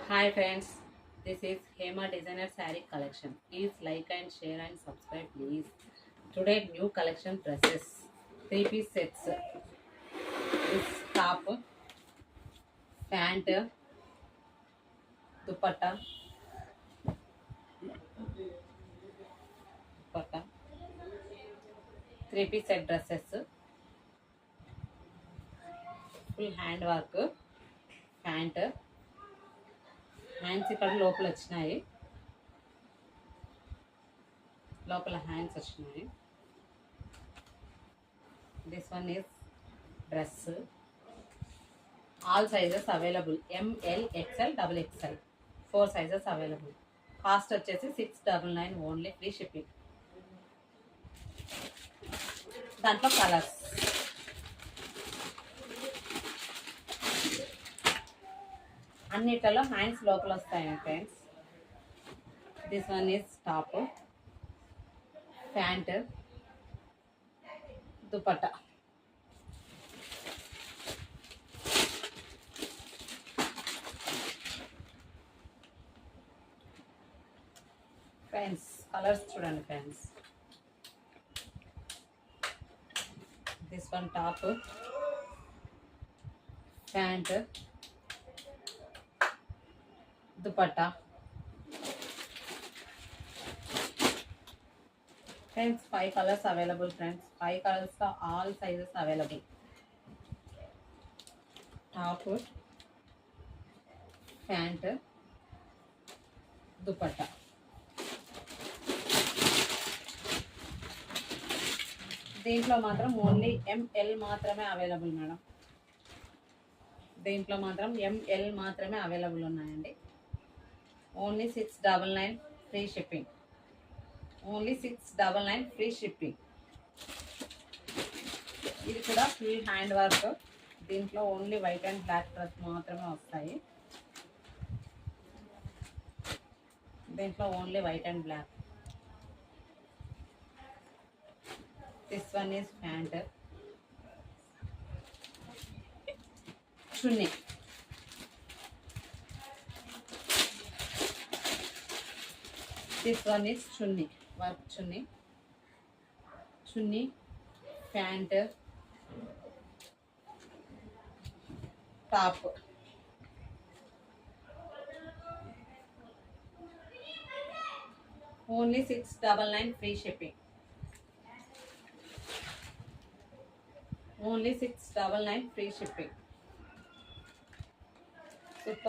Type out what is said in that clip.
Hi friends, this is Hema Designer Saree Collection. Please like and share and subscribe please. Today new collection dresses, 3-piece sets. This top, pant, dupatta, 3-piece set dresses, full hand work, pant, hands ఇక్కడ లోపల వచ్చినాయి, లోపల hands వచ్చినాయి. This one is dress, all sizes available, M L XL double XL 4 sizes available. Cost వచ్చేసి 699 only, free shipping. దాంట్లో colours అన్నిట్లలో హ్యాండ్స్ లోపల వస్తాయి friends. This one is top, pant, dupatta. Friends colours చూడండి friends. This one top, pant, dupatta. Friends 5 colours available friends, 5 కలర్స్లో all sizes available. Top, pant, dupatta. దీంట్లో మాత్రం ఓన్లీ ఎంఎల్ మాత్రమే అవైలబుల్ మేడం. దీంట్లో మాత్రం ఎంఎల్ మాత్రమే అవైలబుల్ ఉన్నాయండి. Only 699 free shipping. Only 699 free shipping. ఇది కూడా ఫుల్ హ్యాండ్ వర్క్. దీంట్లో only white and black dress మాత్రమే వస్తాయి. దీంట్లో only white and black. This one is pant, chunni. This one is chunni, work chunni. Chunni, pant, top. Only 699 free shipping. Only 699 free shipping.